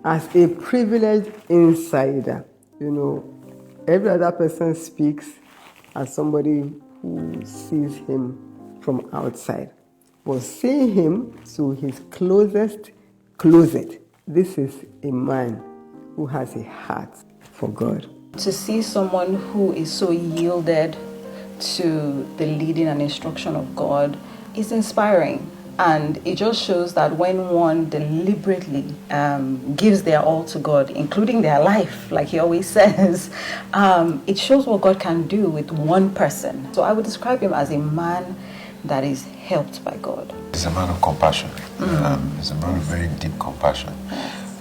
as a privileged insider. Every other person speaks as somebody who sees him from outside. But seeing him to his closest closet, this is a man who has a heart for God. To see someone who is so yielded to the leading and instruction of God is inspiring. And it just shows that when one deliberately gives their all to God, including their life, like he always says, it shows what God can do with one person. So I would describe him as a man that is helped by God. He's a man of compassion. He's a man of very deep compassion.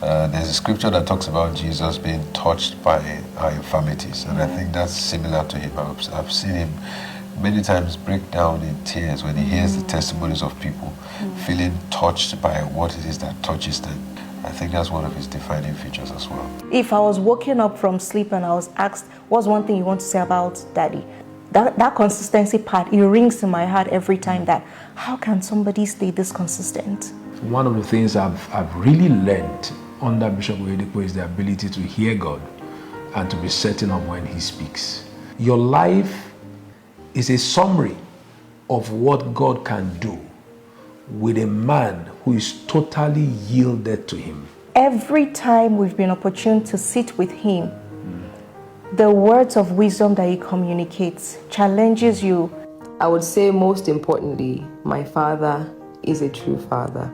There's a scripture that talks about Jesus being touched by our infirmities, and I think that's similar to him. I've seen him many times break down in tears when he hears the testimonies of people, feeling touched by what it is that touches them. I think that's one of his defining features as well. If I was waking up from sleep and I was asked, what's one thing you want to say about Daddy? That consistency part, it rings in my heart every time that, how can somebody stay this consistent? One of the things I've really learned under Bishop Oyedepo is the ability to hear God and to be certain of when he speaks. Your life is a summary of what God can do with a man who is totally yielded to him. Every time we've been opportune to sit with him, the words of wisdom that he communicates challenges you. I would say most importantly, my father is a true father.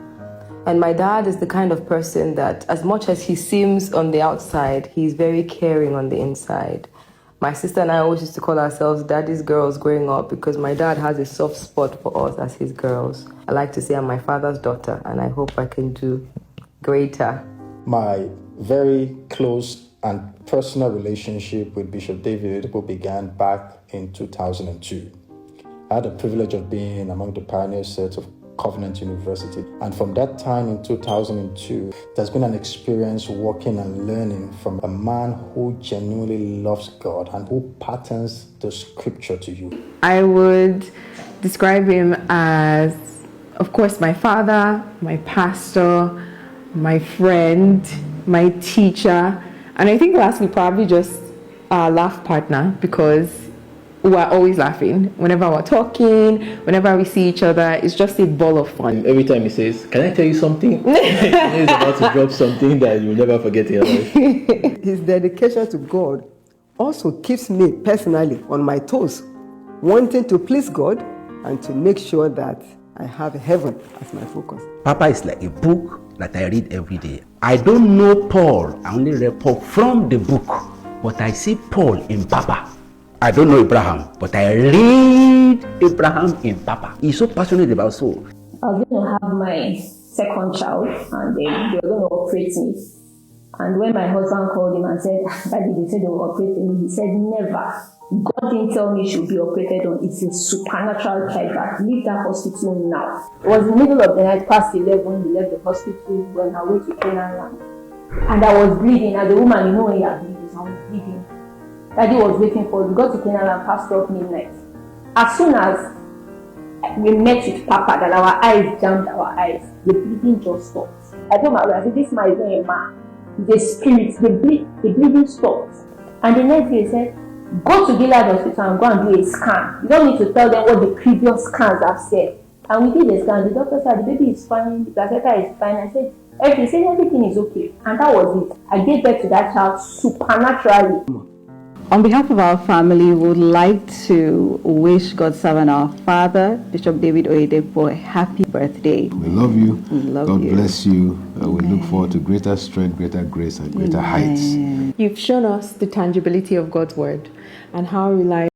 And my dad is the kind of person that, as much as he seems on the outside, he's very caring on the inside. My sister and I always used to call ourselves daddy's girls growing up because my dad has a soft spot for us as his girls. I like to say I'm my father's daughter, and I hope I can do greater. My very close and personal relationship with Bishop David Oyedepo began back in 2002. I had the privilege of being among the pioneer sets of Covenant University. And from that time in 2002, there's been an experience working and learning from a man who genuinely loves God and who patterns the scripture to you. I would describe him as, of course, my father, my pastor, my friend, my teacher, and I think lastly, probably just a laugh partner, because we're always laughing. Whenever we're talking, whenever we see each other, it's just a ball of fun. Every time he says, "Can I tell you something?" He's about to drop something that you'll never forget in your life. His dedication to God also keeps me personally on my toes, wanting to please God and to make sure that I have heaven as my focus. Papa is like a book that I read every day. I don't know Paul, I only read Paul from the book, but I see Paul in Papa. I don't know Abraham, but I read Abraham in Papa. He's so passionate about soul. I was going to have my second child, and they were going to operate me. And when my husband called him and said, "Daddy, they said they will operate me," he said, "Never. God didn't tell me she should be operated on. It's a supernatural child. Leave that hospital now." It was the middle of the night, past 11. We left the hospital, went away to Canaan land. And I was bleeding. As a woman, when you are bleeding, I was bleeding. Daddy was waiting for us. We got to Canaan land past 12 midnight. As soon as we met with Papa, that our eyes jammed our eyes, the bleeding just stopped. I told my husband, I said, "This man is not a man. The spirit, the bleeding stopped." And the next day he said, "Go to Gilead Hospital and go and do a scan. You don't need to tell them what the previous scans have said." And we did a scan. The doctor said, "The baby is fine, the placenta is fine." I said, "Everything is okay." And that was it. I gave birth to that child supernaturally. On behalf of our family, we would like to wish God's servant, our father, Bishop David Oyedepo, a happy birthday. We love you. We love God you. bless you. We look forward to greater strength, greater grace, and greater heights. You've shown us the tangibility of God's word and how reliable